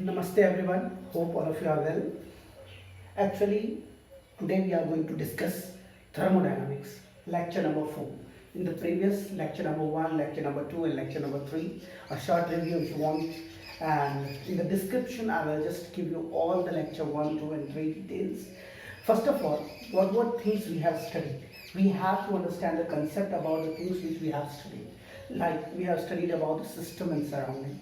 Namaste everyone, hope all of you are well. Actually, today we are going to discuss thermodynamics, lecture number 4. In the previous lecture number 1, lecture number 2 and lecture number 3, a short review if you want. And in the description I will just give you all the lecture 1, 2 and 3 details. First of all, what things we have studied? We have to understand the concept about the things which we have studied. Like we have studied about the system and surrounding,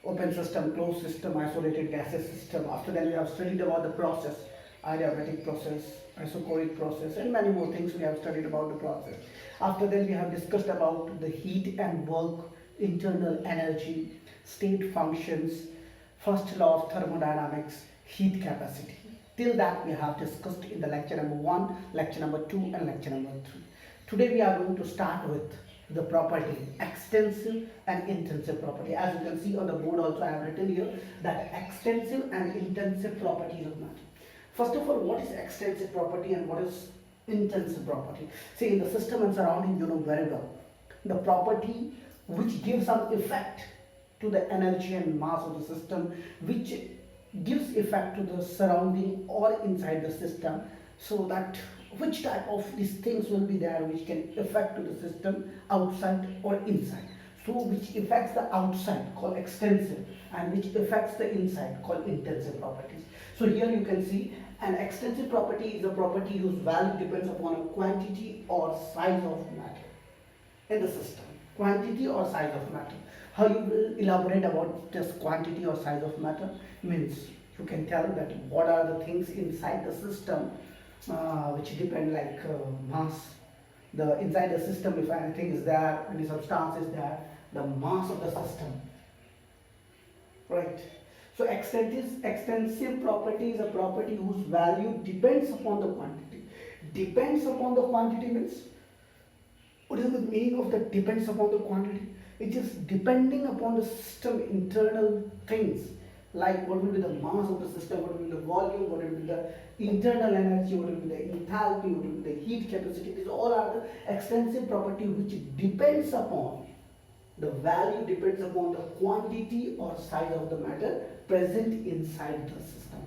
open system, closed system, isolated gaseous system. After that we have studied about the process, adiabatic process, isochoric process and many more things we have studied about the process. After that we have discussed about the heat and work, internal energy, state functions, first law of thermodynamics, heat capacity. Till that we have discussed in the lecture number 1, lecture number 2 and lecture number 3. Today we are going to start with the property, extensive and intensive property. As you can see on the board also I have written here that extensive and intensive properties of matter. First of all, what is extensive property and what is intensive property? See, in the system and surrounding you know very well. The property which gives some effect to the energy and mass of the system, which gives effect to the surrounding or inside the system, so that which type of these things will be there which can affect to the system outside or inside. So which affects the outside called extensive and which affects the inside called intensive properties. So here you can see an extensive property is a property whose value depends upon a quantity or size of matter in the system. Quantity or size of matter. How you will elaborate about this quantity or size of matter means you can tell that what are the things inside the system which depend like mass. The inside the system, if anything is there, any substance is there, the mass of the system, right? So extensive property is a property whose value depends upon the quantity. Depends upon the quantity means, what is the meaning of the depends upon the quantity? It is depending upon the system internal things, like what will be the mass of the system, what will be the volume, what will be the internal energy, what will be the enthalpy, what will be the heat capacity. These all are the extensive property which depends upon, the value depends upon the quantity or size of the matter present inside the system.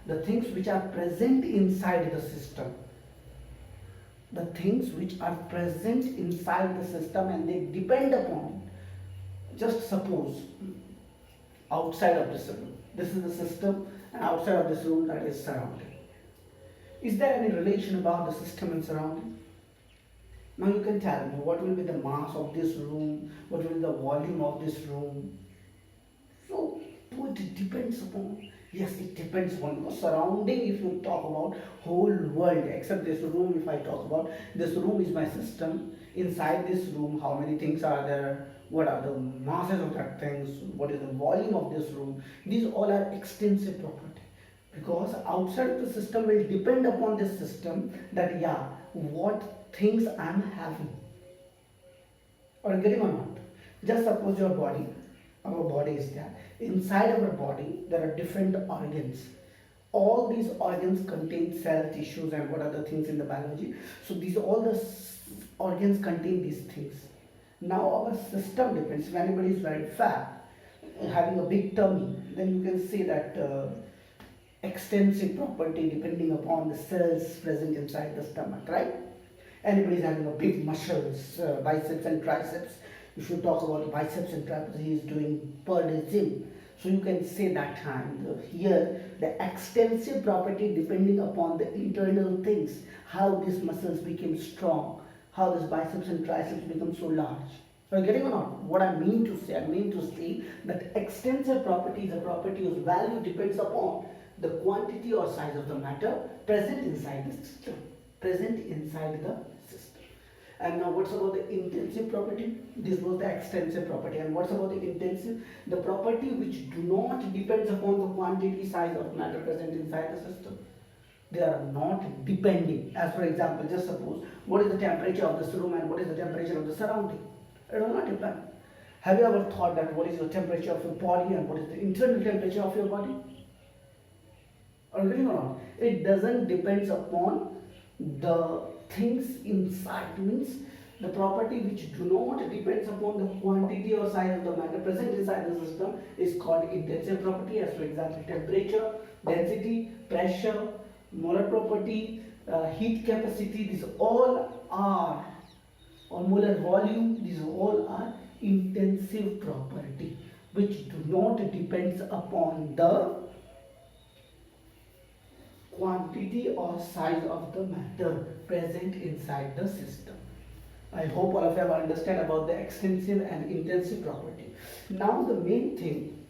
The things which are present inside the system, the things which are present inside the system and they depend upon, just suppose outside of this room, this is the system and outside of this room that is surrounding. Is there any relation about the system and surrounding? Now you can tell me what will be the mass of this room, what will be the volume of this room. So it depends upon, yes, it depends upon the surrounding. If you talk about whole world except this room, if I talk about this room is my system, inside this room how many things are there, what are the masses of that things, what is the volume of this room, these all are extensive property, because outside of the system will depend upon this system that yeah, what things I am having. Or getting or not? Just suppose your body, our body is there. Inside our body, there are different organs. All these organs contain cell, tissues, and what other things in the biology. So these all the organs contain these things. Now our system depends. If anybody is very fat, having a big tummy, then you can say that extensive property depending upon the cells present inside the stomach, right? Anybody is having a big muscles, biceps and triceps. If you talk about biceps and triceps, he is doing per day gym. So you can say that time here the extensive property depending upon the internal things, how these muscles became strong, how these biceps and triceps become so large. Are you getting or not? What I mean to say, that extensive property is a property whose value depends upon the quantity or size of the matter present inside the system. Present inside the system. And now what's about the intensive property? This was the extensive property. And what's about the intensive? The property which do not depends upon the quantity, size of matter present inside the system. They are not depending. As for example, just suppose, what is the temperature of this room and what is the temperature of the surrounding? It will not depend. Have you ever thought that what is the temperature of your body and what is the internal temperature of your body? Or not? It doesn't depend upon the things inside. Means The property which do not depends upon the quantity or size of the matter present inside the system is called intensive property, as for example temperature, density, pressure, molar property, heat capacity. These all are, or molar volume, these all are intensive property which do not depends upon the quantity or size of the matter present inside the system. I hope all of you have understood about the extensive and intensive property. Now the main thing,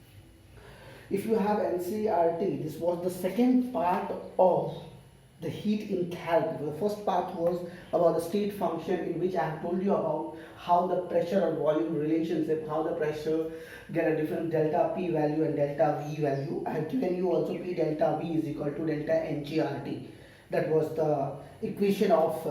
if you have NCERT, this was the second part of the heat enthalpy. The first part was about the state function, in which I have told you about how the pressure or volume relationship, how the pressure get a different delta P value and delta V value. I have given you also P delta V is equal to delta NGRT. That was the equation of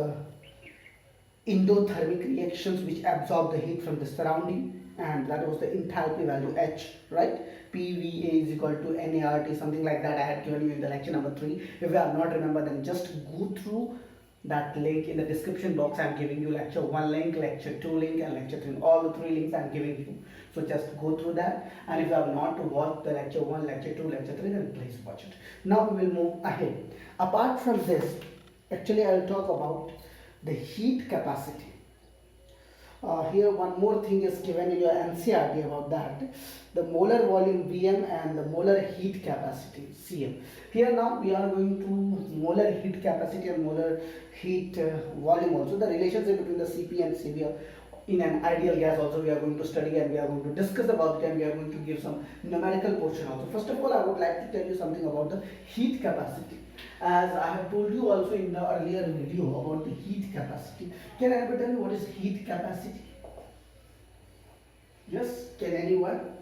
endothermic reactions which absorb the heat from the surrounding, and that was the enthalpy value H, right? PVA is equal to NART, something like that I had given you in the lecture number 3. If you have not remembered, then just go through that link in the description box. I am giving you lecture 1 link, lecture 2 link and lecture 3. All the 3 links I am giving you. So just go through that, and if you have not watched the lecture 1, lecture 2, lecture 3, then please watch it. Now we will move ahead. Apart from this, actually I will talk about the heat capacity. Here one more thing is given in your NCERT about that, the molar volume Vm and the molar heat capacity Cm. Here now we are going to molar heat capacity and molar heat volume also, the relationship between the Cp and Cv. In an ideal gas also we are going to study, and we are going to discuss about it, and we are going to give some numerical portion also. First of all, I would like to tell you something about the heat capacity. As I have told you also in the earlier video about the heat capacity. Can anybody tell me what is heat capacity? Yes, can anyone?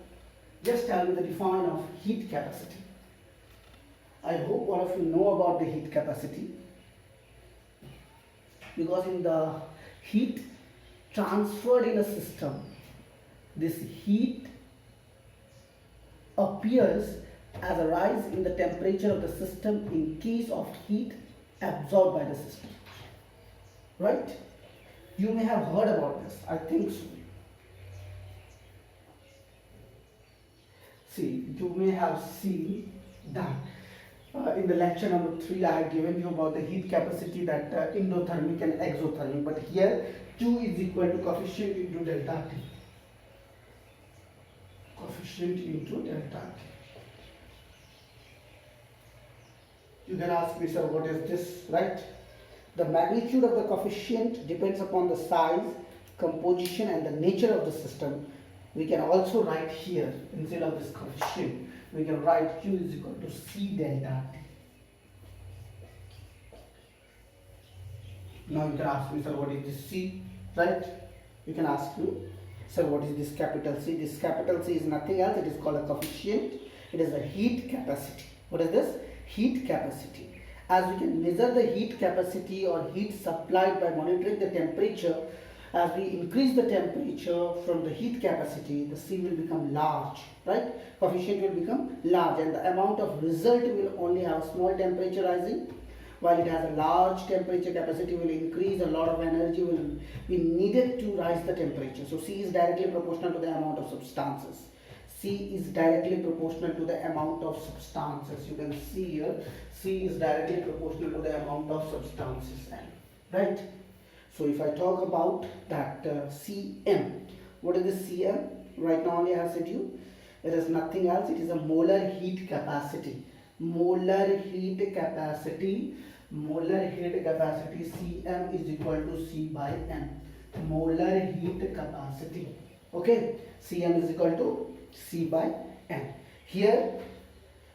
Just tell me the define of heat capacity. I hope all of you know about the heat capacity, because in the heat transferred in a system, this heat appears as a rise in the temperature of the system in case of heat absorbed by the system. Right? You may have heard about this. I think so. See, you may have seen that in the lecture number 3 I have given you about the heat capacity, that endothermic and exothermic, but here Q is equal to coefficient into delta T. Coefficient into delta T. You can ask me, sir, what is this, right? The magnitude of the coefficient depends upon the size, composition and the nature of the system. We can also write here, instead of this coefficient, we can write Q is equal to C delta T. Now you can ask me, sir, what is this C, right? You can ask me, sir, what is this capital C? This capital C is nothing else, it is called a coefficient. It is a heat capacity. What is this? Heat capacity. As we can measure the heat capacity or heat supplied by monitoring the temperature, as we increase the temperature from the heat capacity, the C will become large, right? Coefficient will become large, and the amount of result will only have small temperature rising, while it has a large temperature capacity will increase, a lot of energy will be needed to rise the temperature. So C is directly proportional to the amount of substances. C is directly proportional to the amount of substances. You can see here, C is directly proportional to the amount of substances, right? So if I talk about that Cm, what is the Cm? Right now only I have said you, it is nothing else, it is a molar heat capacity. Molar heat capacity, molar heat capacity, Cm is equal to C by M. Molar heat capacity, okay? Cm is equal to C by M. Here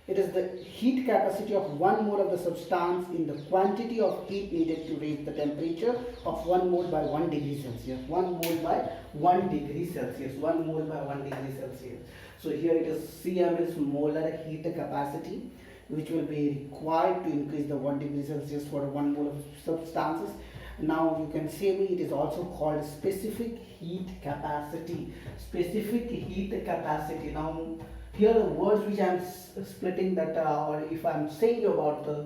it is the heat capacity of 1 mole of the substance in the quantity of heat needed to raise the temperature of 1 mole by 1 degree Celsius. 1 mole by 1 degree Celsius. 1 mole by 1 degree Celsius. So here it is, Cm is molar heat capacity, which will be required to increase the 1 degree Celsius for 1 mole of substances. Now you can say me, it is also called specific heat capacity. Specific heat capacity. Now here the words which I am splitting that, or if I am saying about the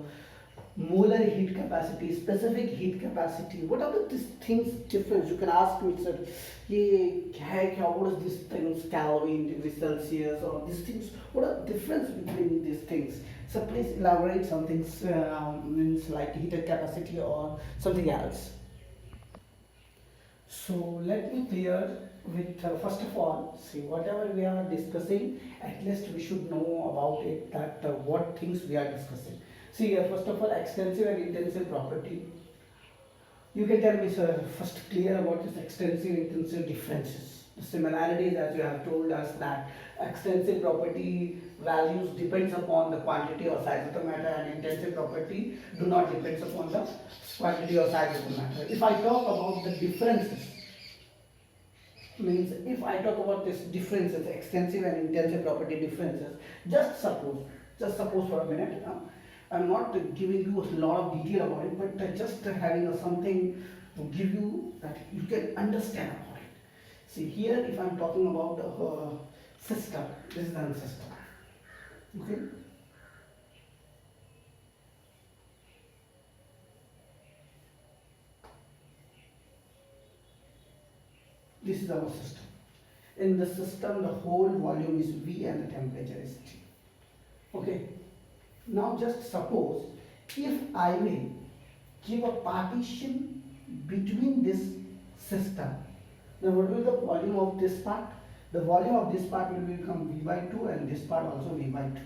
molar heat capacity, specific heat capacity. What are these things difference? You can ask me, sir, ये क्या है क्या? What is these things? Kelvin, degree Celsius, or these things? What are the difference between these things? So please elaborate some things, means like heated capacity or something else. So let me clear with first of all, see whatever we are discussing, at least we should know about it, that what things we are discussing. See here, first of all, extensive and intensive property. You can tell me, sir, first clear about this extensive and intensive differences. The similarities, as you have told us, that extensive property values depends upon the quantity or size of the matter, and intensive property do not depends upon the quantity or size of the matter. If I talk about the differences, means if I talk about this differences, extensive and intensive property differences, just suppose for a minute, I'm not giving you a lot of detail about it, but just having something to give you that you can understand about it. See here, if I'm talking about a system, this is a system, okay? This is our system. In the system, the whole volume is V and the temperature is T. Okay. Now just suppose if I will give a partition between this system, then what will the volume of this part? The volume of this part will become V by 2 and this part also V by 2.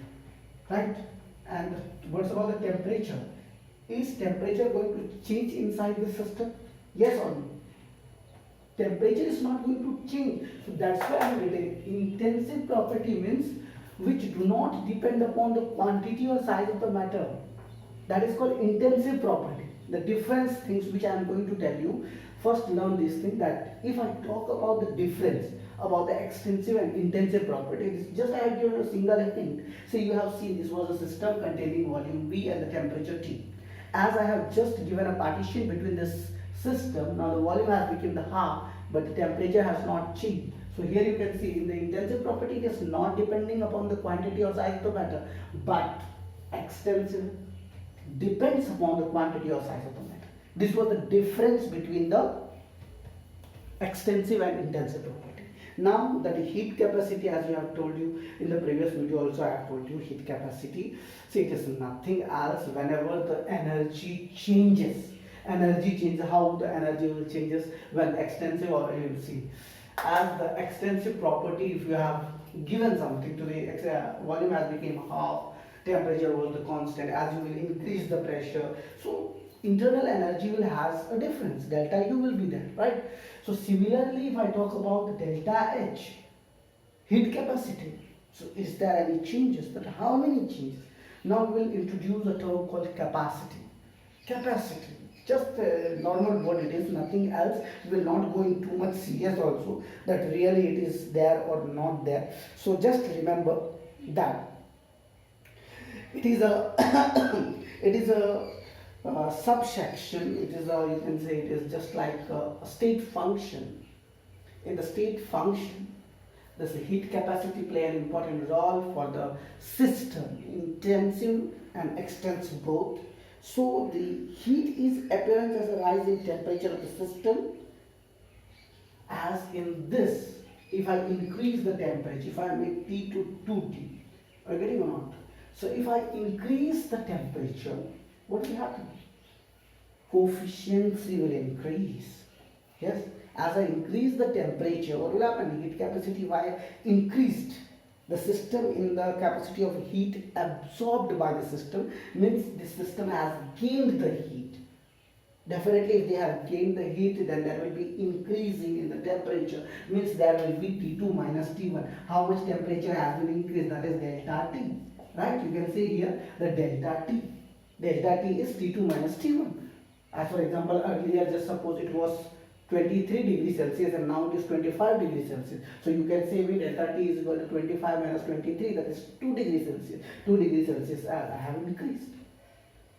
Right? And what's about the temperature? Is temperature going to change inside the system? Yes or no? Temperature is not going to change. So that's why I am writing intensive property means which do not depend upon the quantity or size of the matter. That is called intensive property. The difference things which I am going to tell you, first learn this thing, that if I talk about the difference about the extensive and intensive properties, just I have given a single hint. So you have seen this was a system containing volume V and the temperature T. As I have just given a partition between this system, now the volume has become the half, but the temperature has not changed. So here you can see in the intensive property it is not depending upon the quantity or size of the matter, but extensive depends upon the quantity or size of the matter. This was the difference between the extensive and intensive property. Now that heat capacity, as we have told you in the previous video also, I have told you heat capacity. See, it is nothing else whenever the energy changes. Energy changes, how the energy will changes when extensive, or you will see as the extensive property, if you have given something to the volume has become half, temperature was the constant, as you will increase the pressure, so internal energy will has a difference, delta U will be there, right? So similarly, if I talk about the delta H, heat capacity, so is there any changes? But how many changes? Now we will introduce a term called capacity. Capacity, just a normal word, it is nothing else. We will not go into too much serious also that really it is there or not there. So just remember that it is a it is a subsection. It is a, you can say it is just like a state function. In the state function, this heat capacity play an important role for the system, intensive and extensive both. So the heat is appearance as a rise in temperature of the system. As in this, if I increase the temperature, if I make T to 2T, are you getting or not? So if I increase the temperature, what will happen? Coefficiency will increase. Yes, as I increase the temperature, what will happen? Heat capacity, why increased? The system in the capacity of heat absorbed by the system means the system has gained the heat. Definitely if they have gained the heat, then there will be increasing in the temperature, means there will be T2 minus T1. How much temperature has been increased? That is delta T. Right? You can say here the delta T. Delta T is T2 minus T1. As for example, earlier just suppose it was 23 degrees Celsius and now it is 25 degrees Celsius. So you can say delta T is equal to 25 minus 23, that is 2 degrees Celsius. 2 degrees Celsius have increased.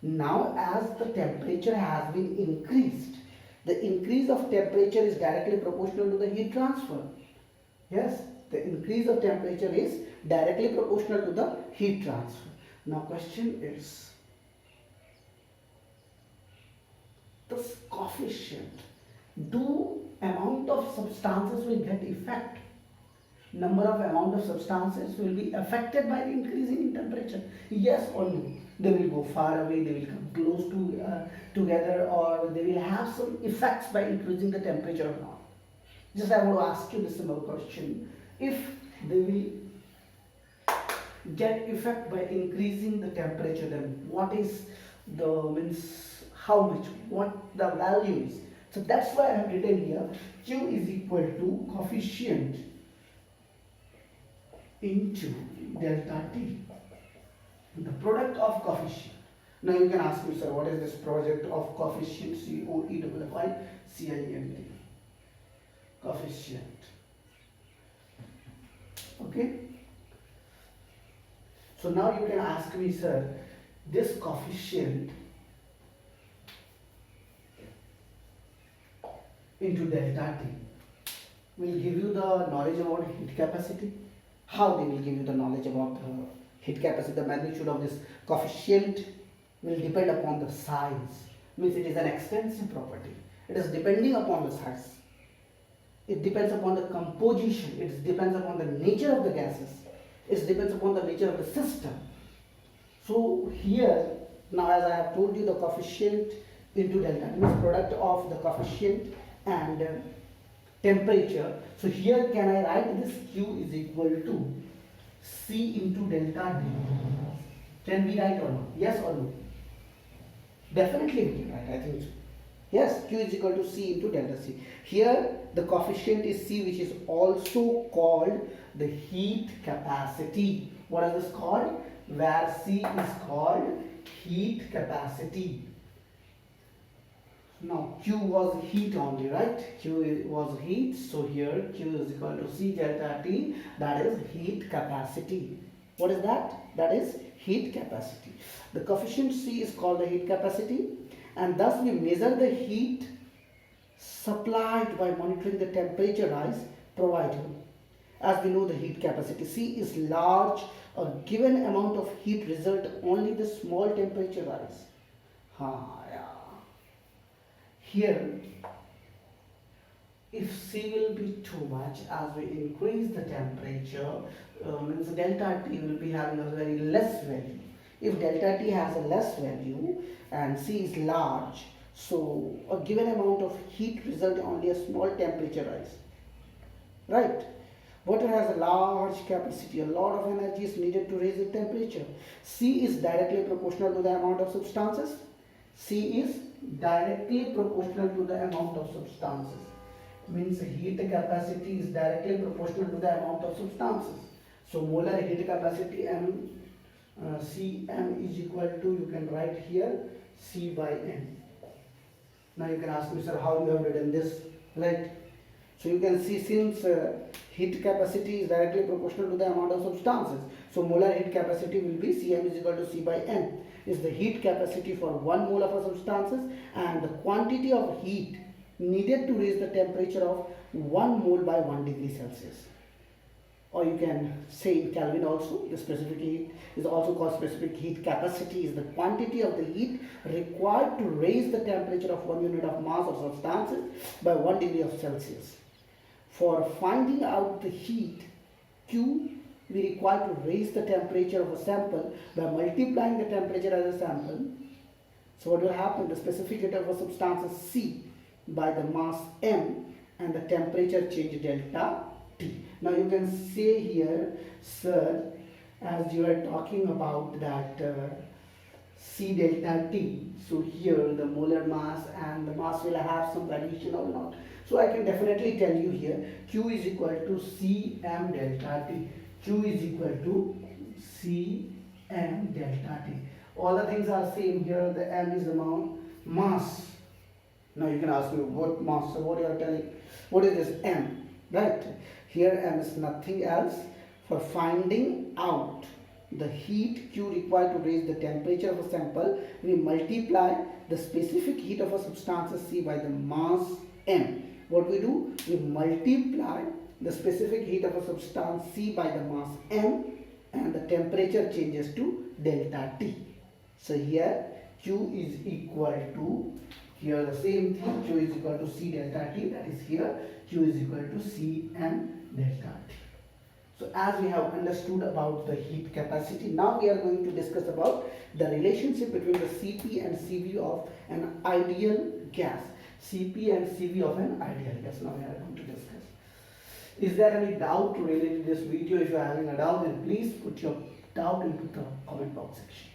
Now as the temperature has been increased, the increase of temperature is directly proportional to the heat transfer. Yes, the increase of temperature is directly proportional to the heat transfer. Now question is, this coefficient, do amount of substances will get effect, number of amount of substances will be affected by the increasing in temperature, yes or no? They will go far away, they will come close to together, or they will have some effects by increasing the temperature or not. Just I want to ask you this simple question: if they will get effect by increasing the temperature, then what is the means, how much, what the value is? So that's why I have written here Q is equal to coefficient into delta T, the product of coefficient. Now you can ask me, sir, what is this product of coefficient? COEFFICIENT, coefficient. Okay. So now you can ask me, sir, this coefficient into delta T will give you the knowledge about heat capacity. How they will give you the knowledge about the heat capacity? The magnitude of this coefficient will depend upon the size. Means it is an extensive property. It is depending upon the size. It depends upon the composition. It depends upon the nature of the gases. It depends upon the nature of the system. So here, now as I have told you, the coefficient into delta means product of the coefficient and temperature. So here can I write this Q is equal to C into delta T? Can we write or not? Yes or no? Definitely we can write, I think so. Yes, Q is equal to C into delta C. Here the coefficient is C, which is also called the heat capacity. What is this called? Where C is called heat capacity. Now Q was heat only, right? Q was heat, so here Q is equal to C delta T, that is heat capacity. What is that? That is heat capacity. The coefficient C is called the heat capacity, and thus we measure the heat supplied by monitoring the temperature rise provided. As we know, the heat capacity C is large, a given amount of heat result only the small temperature rise. Here, if C will be too much, as we increase the temperature, means delta T will be having a very less value. If delta T has a less value and C is large, so a given amount of heat result only a small temperature rise. Right? Water has a large capacity, a lot of energy is needed to raise the temperature. C is directly proportional to the amount of substances. C is directly proportional to the amount of substances. Means heat capacity is directly proportional to the amount of substances. So molar heat capacity Cm is equal to, you can write here, C by N. Now you can ask me, sir, how you have written this, right? So you can see, since heat capacity is directly proportional to the amount of substances, so molar heat capacity will be Cm is equal to C by N. Is the heat capacity for 1 mole of a substances and the quantity of heat needed to raise the temperature of 1 mole by 1 degree Celsius. Or you can say in Kelvin also, the specific heat is also called specific heat capacity, is the quantity of the heat required to raise the temperature of 1 unit of mass of substances by 1 degree of Celsius. For finding out the heat Q, we require to raise the temperature of a sample by multiplying the temperature as a sample. So what will happen? The specific heat of a substance is C by the mass M and the temperature change delta T. Now you can say here, sir, as you are talking about that C delta T, so here the molar mass and the mass will have some variation or not. So I can definitely tell you here, Q is equal to Cm delta T. Q is equal to Cm delta T. All the things are same here. The M is the mass. Now you can ask me, what mass? So what you are telling? What is this M? Right? Here M is nothing else. For finding out the heat Q required to raise the temperature of a sample, we multiply the specific heat of a substance C by the mass M. What we do? We multiply the specific heat of a substance C by the mass M and the temperature changes to delta T. So here Q is equal to Here the same thing, Q is equal to C delta T, that is here Q is equal to C M delta T. So as we have understood about the heat capacity, now we are going to discuss about the relationship between the Cp and Cv of an ideal gas. Cp and Cv of an ideal gas. Now we are going to discuss. Is there any doubt related to this video? If you are having a doubt, then please put your doubt into the comment box section.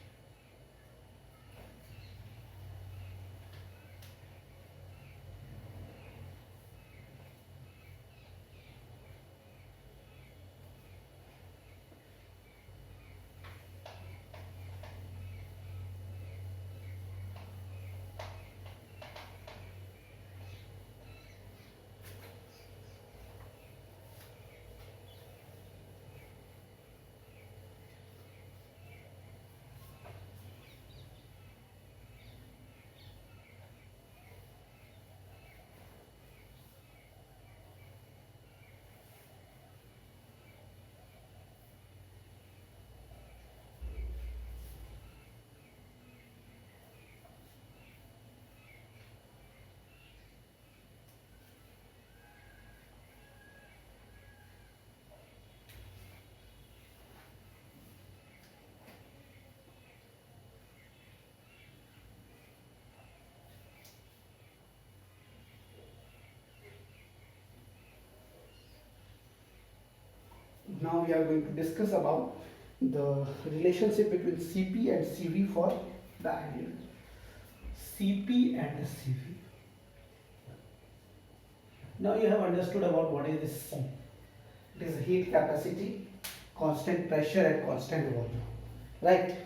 Now we are going to discuss about the relationship between Cp and Cv for the ideal. Cp and Cv. Now you have understood about what is this C. It is heat capacity, constant pressure and constant volume. Right?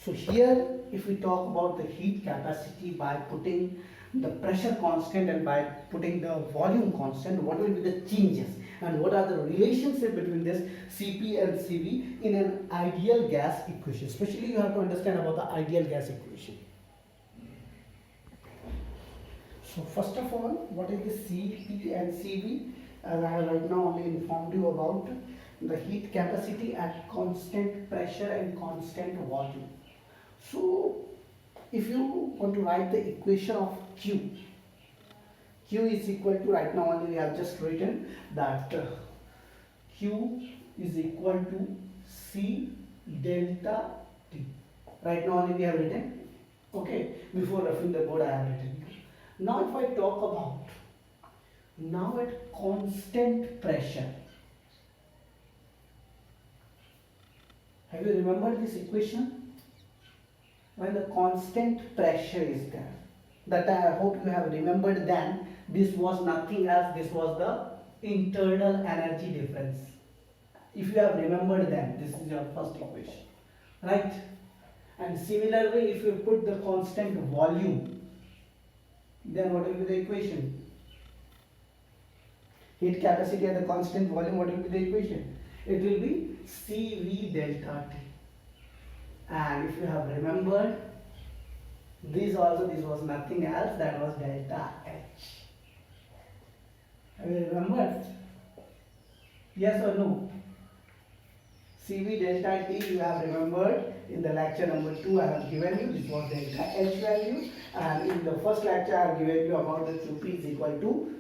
So here if we talk about the heat capacity by putting the pressure constant and by putting the volume constant, what will be the changes and what are the relationship between this Cp and Cv in an ideal gas equation. Especially you have to understand about the ideal gas equation. So first of all, what is the Cp and Cv? As I have right now only informed you about the heat capacity at constant pressure and constant volume. So if you want to write the equation of Q, Q is equal to, right now only we have just written that Q is equal to C delta T. Right now only we have written, okay, before referring the board I have written. Now if I talk about, now at constant pressure, have you remembered this equation? When the constant pressure is there, that I hope you have remembered, then this was nothing else, this was the internal energy difference. If you have remembered, then this is your first equation, right? And similarly, if you put the constant volume, then what will be the equation? Heat capacity at the constant volume, what will be the equation? It will be Cv delta T. And if you have remembered, this was nothing else, that was delta H. Have you remembered? Yes or no? Cv delta T you have remembered. In the lecture number 2 I have given you, this was delta H value, and in the first lecture I have given you about the Qp is equal to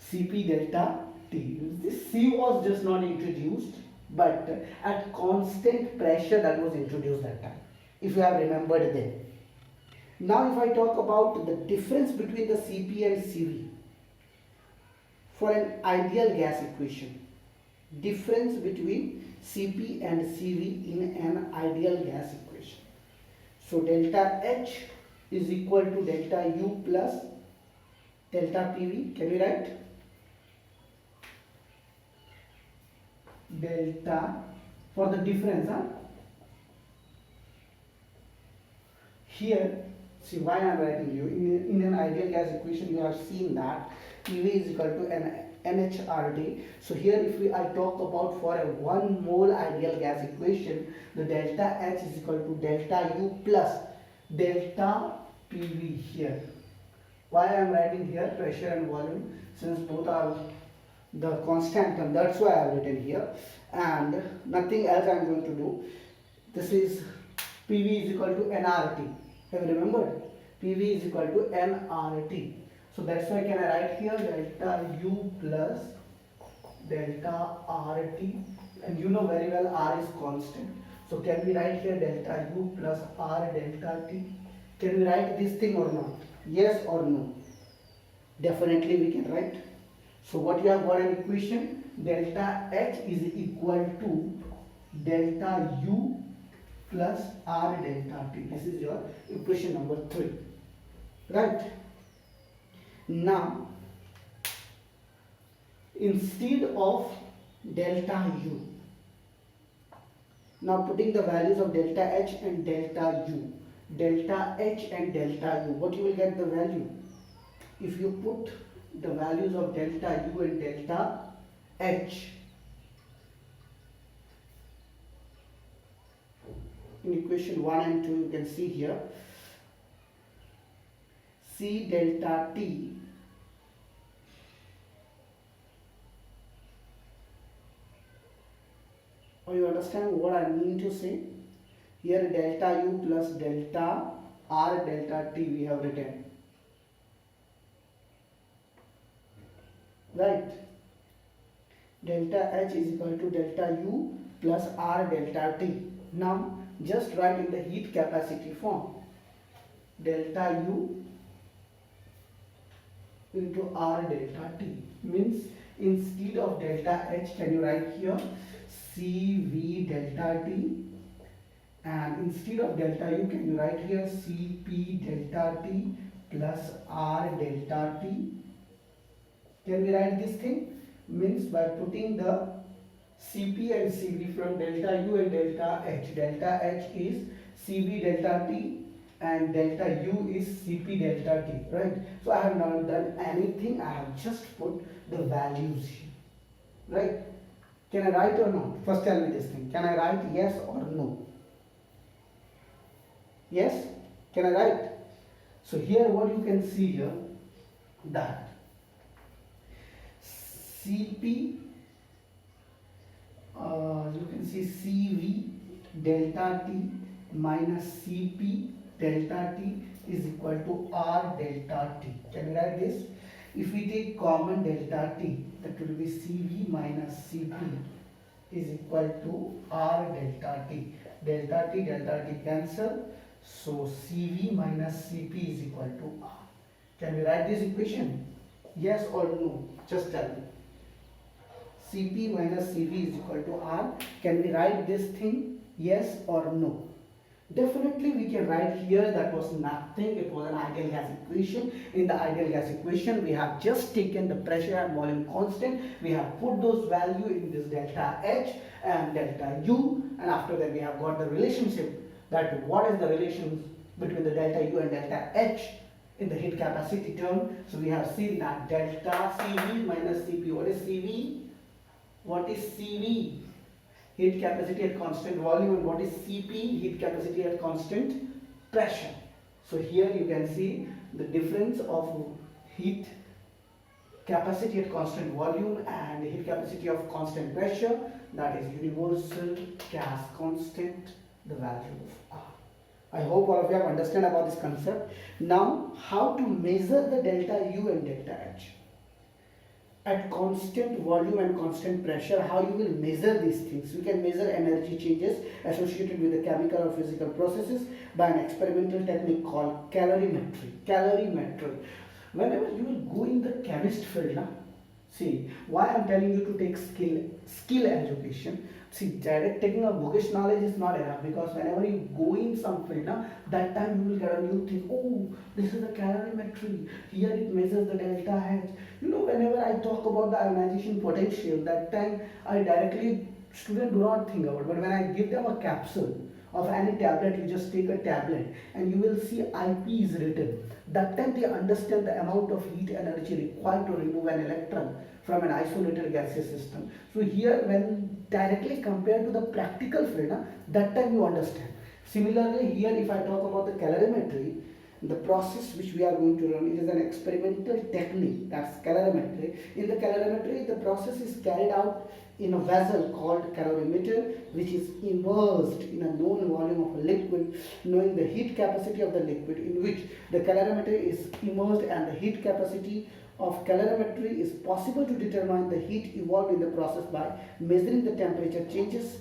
Cp delta T. This C was just not introduced, but at constant pressure that was introduced that time, if you have remembered then. Now if I talk about the difference between the Cp and Cv for an ideal gas equation, difference between Cp and Cv in an ideal gas equation. So delta H is equal to delta U plus delta PV. Can we write? Delta for the difference, here, see why I am writing you in an ideal gas equation. You have seen that PV is equal to NHRD. So here if I talk about for a 1 mole ideal gas equation, the delta H is equal to delta U plus delta PV here. Why I am writing here pressure and volume, since both are the constant term, that's why I have written here, and nothing else I am going to do. This is PV is equal to nRT. Have you remembered? PV is equal to nRT. So that's why can I write here delta U plus delta RT, and you know very well R is constant. So can we write here delta U plus R delta T? Can we write this thing or not? Yes or no? Definitely we can write. So what you have got an equation, delta H is equal to delta U plus R delta T. This is your equation number 3. Right? Now, instead of delta U, now putting the values of delta H and delta U, delta H and delta U, what you will get the value? If you put the values of delta U and delta H in equation 1 and 2, you can see here C delta T or you understand what I mean to say? Here delta U plus delta R delta T we have written. Right? Delta H is equal to delta U plus R delta T. Now just write in the heat capacity form. Delta U into R delta T means instead of delta H can you write here CV delta T, and instead of delta U can you write here CP delta T plus R delta T. Can we write this thing? Means by putting the Cp and Cv from delta U and delta H. Delta H is Cv delta T and delta U is Cp delta T. Right? So I have not done anything. I have just put the values here. Right? Can I write or not? First tell me this thing. Can I write yes or no? Yes? Can I write? So here what you can see here, that Cp, you can see Cv delta T minus Cp delta T is equal to R delta T. Can we write this? If we take common delta T, that will be Cv minus Cp is equal to R delta T. Delta T cancel. So Cv minus Cp is equal to R. Can we write this equation? Yes or no? Just tell me. Cp minus Cv is equal to R. Can we write this thing? Yes or no? Definitely we can write here that was nothing, it was an ideal gas equation. In the ideal gas equation we have just taken the pressure and volume constant, we have put those value in this delta H and delta U, and after that we have got the relationship, that what is the relation between the delta U and delta H in the heat capacity term. So we have seen that delta Cv minus Cp. What is Cv? What is Cv? Heat capacity at constant volume. And what is Cp? Heat capacity at constant pressure. So here you can see the difference of heat capacity at constant volume and heat capacity of constant pressure, that is universal gas constant, the value of R. I hope all of you have understood about this concept. Now how to measure the delta U and delta H? At constant volume and constant pressure, how you will measure these things? We can measure energy changes associated with the chemical or physical processes by an experimental technique called calorimetry. Calorimetry. Whenever you will go in the chemist field, see why I am telling you to take skill education. See, direct taking a bookish knowledge is not enough, because whenever you go in some field, that time you will get a new thing. Oh, this is the calorimetry. Here it measures the delta H. You know, whenever I talk about the ionization potential, that time I directly, students do not think about it. But when I give them a capsule of any tablet, you just take a tablet and you will see IP is written. That time they understand the amount of heat energy required to remove an electron from an isolated gaseous system. So here when directly compared to the practical field, that time you understand. Similarly here if I talk about the calorimetry, the process which we are going to run, it is an experimental technique, that's calorimetry. In the calorimetry, the process is carried out in a vessel called calorimeter, which is immersed in a known volume of a liquid, knowing the heat capacity of the liquid in which the calorimeter is immersed and the heat capacity of calorimetry is possible to determine the heat evolved in the process by measuring the temperature changes.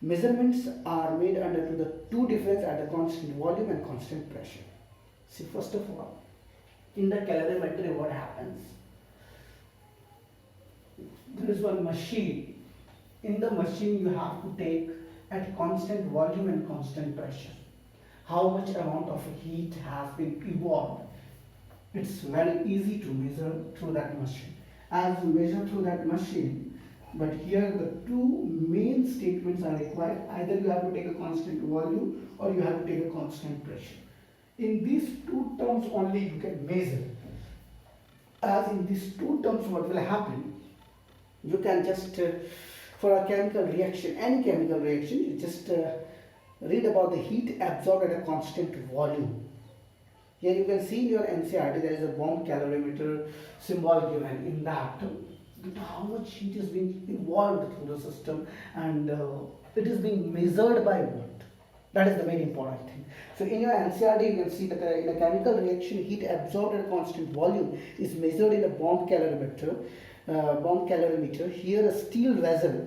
Measurements are made under the two difference at the constant volume and constant pressure. See, first of all, in the calorimetry, what happens? There is one machine. In the machine, you have to take at constant volume and constant pressure how much amount of heat has been evolved. It's very easy to measure through that machine. As you measure through that machine, but here the two main statements are required. Either you have to take a constant volume or you have to take a constant pressure. In these two terms only you can measure. As in these two terms, what will happen? You can just, for a chemical reaction, any chemical reaction, you just read about the heat absorbed at a constant volume. Here you can see in your NCERT there is a bomb calorimeter symbol given. In that, how much heat is being evolved through the system, and it is being measured by what? That is the very important thing. So in your NCERT you can see that in a chemical reaction, heat absorbed at a constant volume is measured in a bomb calorimeter. Here a steel vessel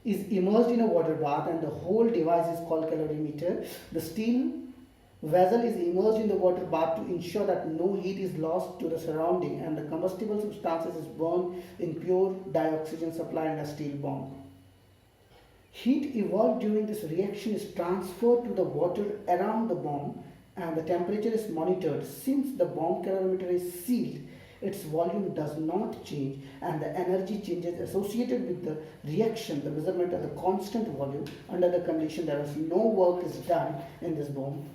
is immersed in a water bath and the whole device is called calorimeter. The steel vessel is immersed in the water bath to ensure that no heat is lost to the surrounding and the combustible substances is burned in pure dioxygen supply in a steel bomb. Heat evolved during this reaction is transferred to the water around the bomb and the temperature is monitored. Since the bomb calorimeter is sealed, its volume does not change and the energy changes associated with the reaction, the measurement of the constant volume under the condition there is no work is done in this bomb.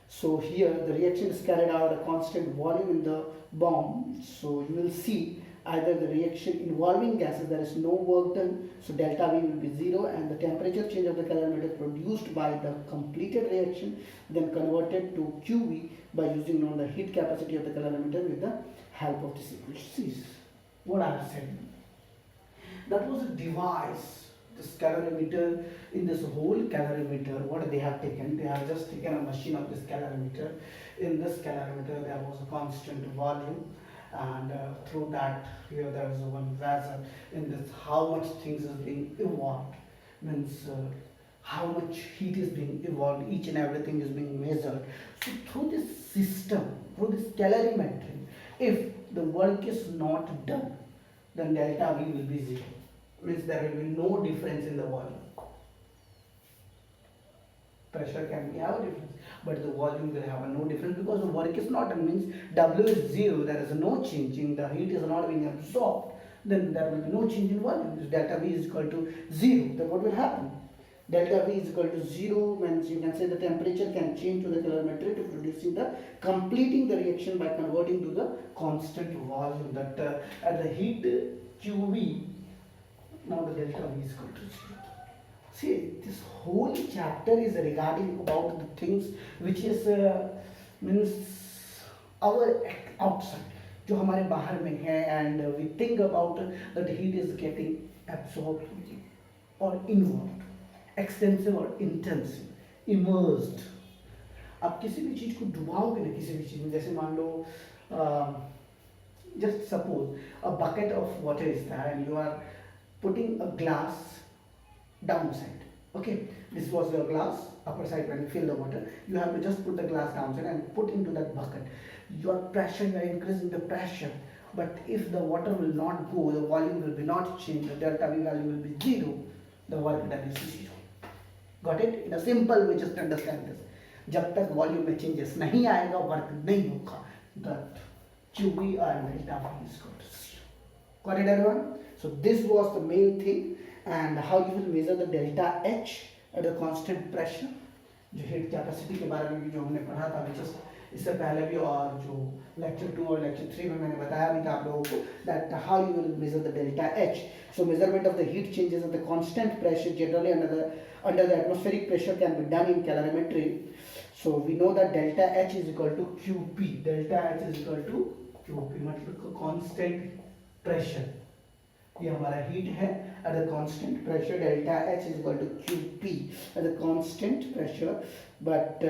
So here the reaction is carried out at a constant volume in the bomb. So you will see either the reaction involving gases there is no work done, so delta V will be 0, and the temperature change of the calorimeter produced by the completed reaction then converted to QV by using the heat capacity of the calorimeter with the help of this equation. See what I have said. That was a device, this calorimeter. In this whole calorimeter, what they have taken, they have just taken a machine of this calorimeter. In this calorimeter there was a constant volume, and through that here there is one vessel. In this, how much things is being evolved, means how much heat is being evolved, each and everything is being measured. So through this system, through this calorimetry, if the work is not done, then delta V will be 0, means there will be no difference in the volume. Pressure can have a difference, but the volume will have no difference because the work is not done, means W is 0, there is no change in the heat is not being absorbed, then there will be no change in volume. If delta V is equal to 0, then what will happen? Delta V is equal to 0 means you can say the temperature can change to the calorimeter to producing the completing the reaction by converting to the constant volume, that at the heat QV, now the delta V is equal to 0. See, this whole chapter is regarding about the things which is means our outside, जो हमारे बाहर में है, and we think about that heat is getting absorbed or involved, extensive or intensive, immersed. आप किसी भी चीज़ को डुबाओगे ना किसी भी चीज़ में, जैसे मान लो just suppose a bucket of water is there and you are putting a glass downside. Okay, this was your glass upper side. When you fill the water, you have to just put the glass downside and put into that bucket. Your pressure, you are increasing the pressure, but if the water will not go, the volume will be not changed, the delta V value will be 0, the work done is 0. Got it? In a simple way, just understand this. जब तक volume में changes नहीं आएगा, work नहीं होगा, that QV and delta V is equal to 0. Got it, everyone? So this was the main thing, and how you will measure the delta H at a constant pressure. जो heat capacity के बारे में भी जो हमने पढ़ा था, which is इससे पहले भी, और जो लेक्चर 2 और लेक्चर 3 में मैंने बताया भी था आप लोगों को, that how you will measure the delta H. So measurement of the heat changes at the constant pressure generally under the atmospheric pressure can be done in calorimetry. So we know that delta H is equal to QP. Delta H is equal to QP, मतलब constant pressure. ये हमारा heat है at the constant pressure, delta H is equal to Q P at the constant pressure, but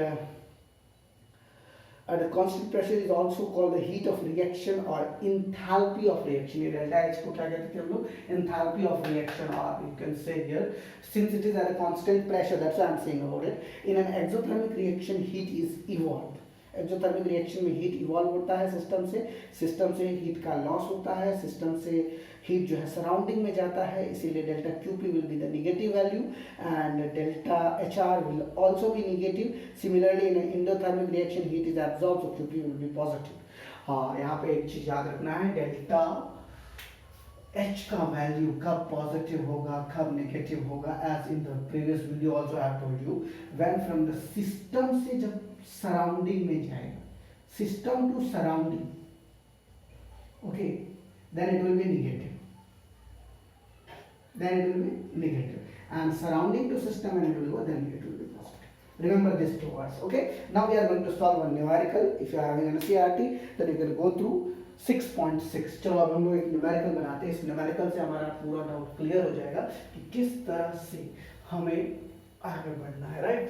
at a constant pressure is also called the heat of reaction or enthalpy of reaction. ये delta H को क्या कहते थे हम लोग? Enthalpy of reaction, or you can say here, since it is at a constant pressure, that's why I'm saying about it. In an exothermic reaction, heat is evolved. Exothermic reaction में heat evolve होता है system से heat का loss होता है, system से heat जो है सराउंडिंग में जाता है, इसीलिए delta QP will be the negative value and delta H R will also be negative. Similarly in endothermic reaction heat is absorb, so QP will be positive. हाँ, यहाँ पे एक चीज याद रखना है, डेल्टा एच का वैल्यू कब पॉजिटिव होगा कब नेगेटिव होगा, as in the previous video also I have told you, when from the system से जब सराउंडिंग में जाएगा, system to surrounding, okay, then it will be negative, and surrounding to system and it will go, then it will be positive. Remember these two words, okay? Now we are going to solve one numerical. If you are having an CRT, then you can go through 6.6. चलो अब हम लोग एक numerical बनाते हैं. इस numerical से हमारा पूरा डाउट क्लियर हो जाएगा कि किस तरह से हमें आगे बढ़ना है, राइट?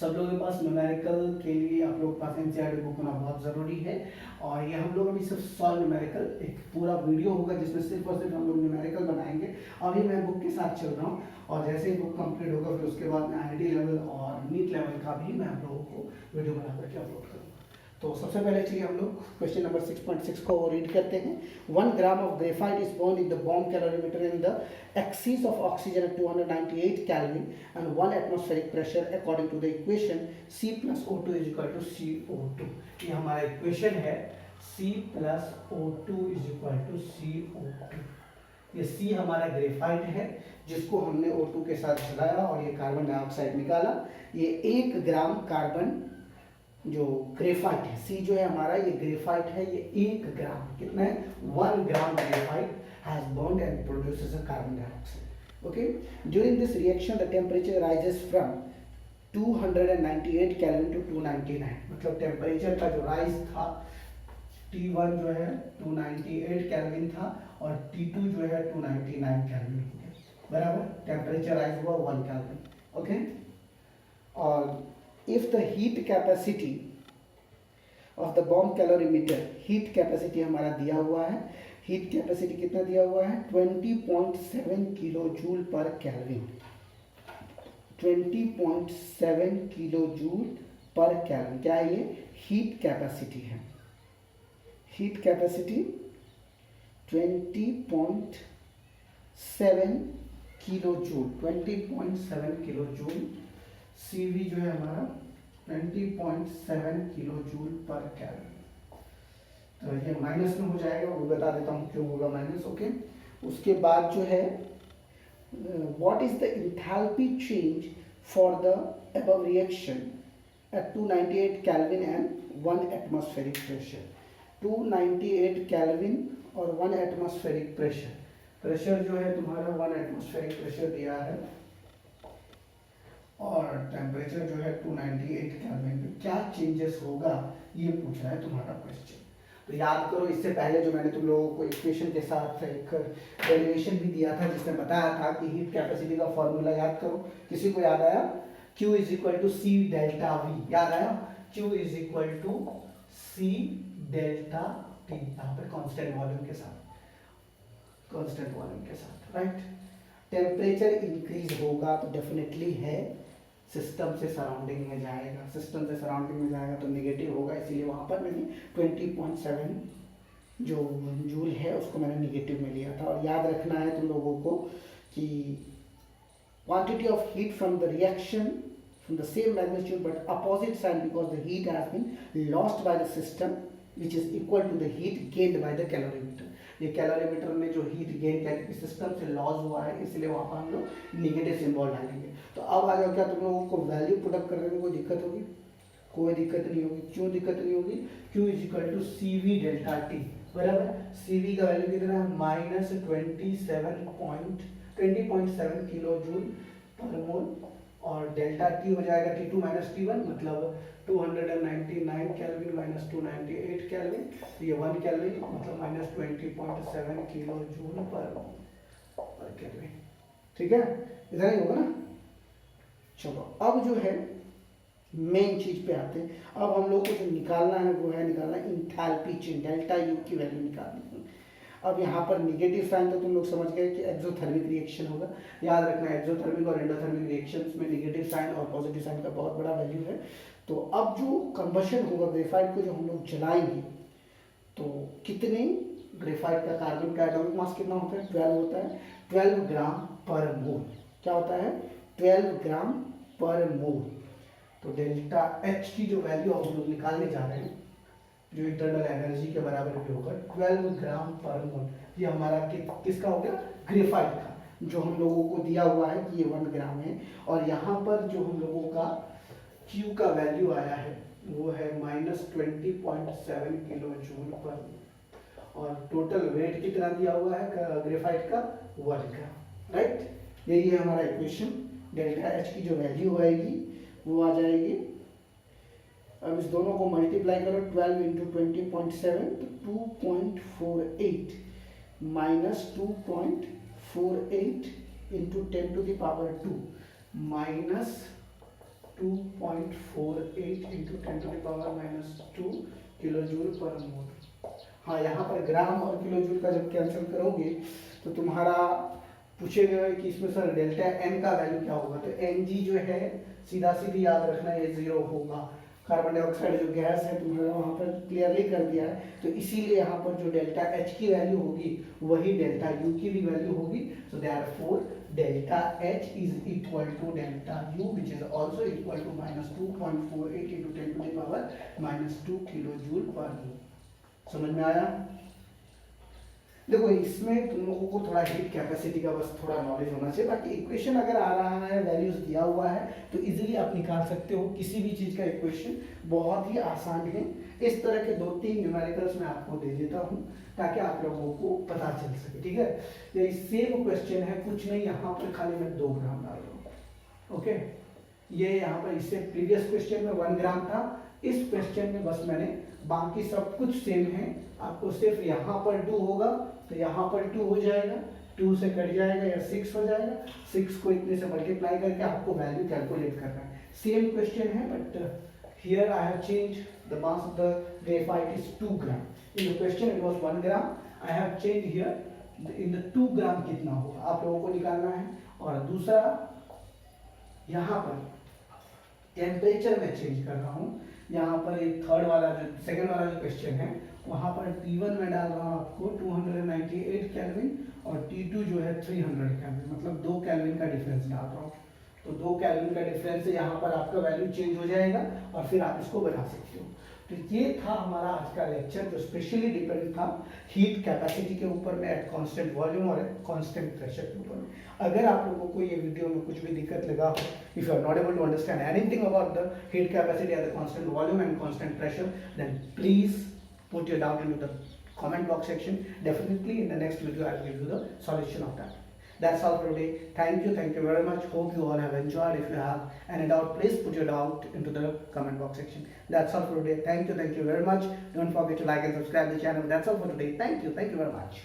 सब लोगों के पास न्यूमेरिकल के लिए आप लोगों के पास एनसीईआरटी बुक होना बहुत ज़रूरी है. और ये हम लोग अभी सिर्फ सॉल्व न्यूमेरिकल एक पूरा वीडियो होगा जिसमें सिर्फ और सिर्फ हम लोग न्यूमेरिकल बनाएंगे. अभी मैं बुक के साथ चल रहा हूँ और जैसे ही बुक कंप्लीट होगा फिर उसके बाद मैं आईआईटी लेवल और नीट लेवल का भी मैं आप लोगों को वीडियो बना करके अपलोड करूँगा. तो सबसे पहले चलिए हम लोग क्वेश्चन नंबर 6.6 को रीड करते हैं. 1 gram of graphite is burned in the bomb calorimeter in the excess of oxygen at 298 Kelvin and 1 atmospheric pressure according to the equation C plus O2 is equal to CO2. ये हमारा equation है, C plus O2 is equal to CO2. ये C हमारा graphite है जिसको हमने O2 के साथ जलाया और ये कार्बन डाइऑक्साइड निकाला. ये 1 ग्राम कार्बन जो ग्रेफाइट है, सी जो है हमारा ये ग्रेफाइट है, ये 1 ग्राम, कितना है? 1 gram graphite has burned and produces a carbon dioxide. Okay, during this reaction the temperature rises from 298 kelvin to 299. मतलब टेम्परेचर का जो राइज था, T1 जो है 298 केल्विन था और T2 जो है 299 केल्विन हो गया, बराबर. टेम्परेचर राइज हुआ 1 केल्विन. ओके, और if the heat capacity of the bomb calorimeter, heat capacity हमारा दिया हुआ है, heat capacity कितना दिया हुआ है? 20.7 किलो जूल पर केल्विन. 20.7 किलो जूल पर केल्विन, क्या है ये? हीट कैपेसिटी है. Heat capacity 20.7 kilo joule, 20.7 kilo joule. CV जो है हमारा 20.7 किलो जूल पर केल्विन. तो ये माइनस में हो जाएगा, वो बता देता हूँ क्यों होगा माइनस. ओके, उसके बाद जो है what is the enthalpy change for the above reaction at 298 kelvin and 1 atmospheric pressure. 298 kelvin और 1 एटमॉस्फेरिक प्रेशर. प्रेशर जो है तुम्हारा 1 एटमॉस्फेरिक प्रेशर दिया है और टेम्परेचर जो है 298 केल्विन पे क्या चेंजेस होगा ये पूछ रहा है तुम्हारा क्वेश्चन. तो याद करो, इससे पहले जो मैंने तुम लोगों को इक्वेशन के साथ एक डेरिवेशन भी दिया था जिसमें बताया था कि हीट कैपेसिटी का फॉर्मूला याद करो. किसी को याद आया? Q is equal to C delta V. याद आया? Q is equal to C delta T, यहाँ पे कांस्टेंट वॉल्यूम के साथ, राइट. टेम्परेचर इंक्रीज होगा तो डेफिनेटली है सिस्टम से सराउंडिंग में जाएगा, सिस्टम से सराउंडिंग में जाएगा तो नेगेटिव होगा, इसीलिए वहाँ पर मैंने 20.7 जो जूल है उसको मैंने नेगेटिव में लिया था. और याद रखना है तुम लोगों को कि quantity of heat from the reaction from the same magnitude but opposite sign because the heat has been lost by the system which is equal to the heat gained by the calorimeter. ये calorimeter में जो heat gain करके system से loss हुआ है, इसलिए वहाँ पर हम लोग नेगेटिव सिंबल डालेंगे. तो अब आ जाओ, क्या तुम लोगों को वैल्यू पुट अप करने में कोई दिक्कत होगी? कोई दिक्कत नहीं होगी. क्यों दिक्कत नहीं होगी? Q is equal to C V delta T, बराबर. CV का वैल्यू कितना है? -20.7 किलो जूल पर मोल और डेल्टा टी हो जाएगा T2 माइनस T1, मतलब 299 केल्विन माइनस 298 केल्विन, ये 1 केल्विन मतलब माइनस 20.7 किलो जूल पर केल्विन। ठीक है, इधर ही होगा ना। चलो अब जो है मेन चीज पे आते हैं। अब हम लोग को जो निकालना है वो है निकालना इंथैल्पी चेंज, डेल्टा यू की वैल्यू निकालनी है। अब यहाँ पर निगेटिव साइन तो तुम लोग समझ गए कि एक्सोथर्मिक रिएक्शन होगा। याद रखना एक्सोथर्मिक और एंडोथर्मिक रिएक्शंस में निगेटिव साइन और पॉजिटिव साइन का बहुत बड़ा वैल्यू है। तो अब जो कंबशन होगा ग्रेफाइट को जो हम लोग जलाएंगे, तो कितने ग्रेफाइट का कार्बन का एटॉमिक मास कितना होता है, 12 होता है, 12 ग्राम पर मोल। क्या होता है, 12 ग्राम पर मोल। तो डेल्टा एच की जो वैल्यू अब हम लोग निकालने जा रहे हैं, जो इंटरनल एनर्जी के बराबर भी होगा 12 ग्राम पर मोल। ये हमारा किसका हो गया, ग्रेफाइट का, जो हम लोगों को दिया हुआ है कि ये 1 ग्राम है। और यहाँ पर जो हम लोगों का Q का वैल्यू आया है वो है माइनस 20.7 किलो जूल पर मोल। और टोटल वेट कितना दिया हुआ है ग्रेफाइट का, 1 ग्राम। राइट, यही है हमारा इक्वेशन। डेल्टा एच की जो वैल्यू आएगी वो आ जाएगी, अब इस दोनों को मल्टीप्लाई करो, 12 इंटू 20.7 तो 2.48 minus 2.48 into 10 to the power 2 minus 2.48 into 10 to the power minus 2 kilo joule per mole. हाँ, यहाँ पर ग्राम और किलो जूल का जब कैंसिल करोगे तो तुम्हारा पूछेगा कि इसमें सर डेल्टा एन का वैल्यू क्या होगा, तो एन जी जो है सीधा सीधी याद रखना ये 0 होगा। कार्बन डाइऑक्साइड जो गैस है तुम्हारा वहाँ पर क्लियरली कर दिया है, तो इसीलिए यहाँ पर जो डेल्टा एच की वैल्यू होगी वही डेल्टा यू की भी वैल्यू होगी। So therefore delta H is equal to delta U which is also equal to minus 2.48 into 10 to the power minus 2 kilo joule per mole. समझ में आया। देखो इसमें तुम लोगों को थोड़ा हीट कैपेसिटी का बस थोड़ा नॉलेज होना चाहिए, बाकी इक्वेशन अगर आ रहा है, वैल्यूज दिया हुआ है तो इजीली आप निकाल सकते हो किसी भी चीज का इक्वेशन, बहुत ही आसान है। इस तरह के 2-3 न्यूमेरिकल्स मैं आपको दे देता हूँ ताकि आप लोगों को पता चल सके। ठीक है, ये सेम क्वेश्चन है, कुछ नहीं, यहाँ पर खाली मैं 2 ग्राम डाल रहा हूँ। ओके, ये यहाँ पर इससे प्रीवियस क्वेश्चन में 1 ग्राम था, इस क्वेश्चन में बस मैंने बाकी सब कुछ सेम है, आपको सिर्फ यहाँ पर 2 होगा तो यहाँ पर 2 हो जाएगा, 2 से कट जाएगा या 6 हो जाएगा, 6 को इतने से मल्टीप्लाई करके आपको वैल्यू कैलकुलेट करना है। सेम क्वेश्चन है but here I have change the mass of the graphite is 2 gram. In the question it was 1 gram, I have change here in the 2 ग्राम कितना होगा आप लोगों को निकालना है। और दूसरा यहाँ पर टेम्परेचर में चेंज कर रहा हूँ, यहाँ पर एक थर्ड वाला जो सेकंड वाला जो क्वेश्चन है वहाँ पर T1 में डाल रहा हूँ आपको 298 केल्विन और T2 जो है 300 केल्विन, मतलब 2 केल्विन का डिफरेंस डाल रहा हूँ। तो 2 केल्विन का डिफरेंस से यहाँ पर आपका वैल्यू चेंज हो जाएगा और फिर आप इसको बना सकते हो। तो ये था हमारा आज का लेक्चर जो स्पेशली डिपेंड था हीट कैपेसिटी के ऊपर में एट कांस्टेंट वॉल्यूम और एट कांस्टेंट प्रेशर के ऊपर में। अगर आप लोगों को ये वीडियो में कुछ भी दिक्कत लगा हो, if you are not able to understand anything about the heat capacity at the constant volume and constant pressure, then please put your doubt into the comment box section. Definitely in the next video I will give you the solution of that. That's all for today. Thank you very much. Hope you all have enjoyed. If you have any doubt, please put your doubt into the comment box section. That's all for today. Thank you very much. Don't forget to like and subscribe the channel. That's all for today. Thank you very much.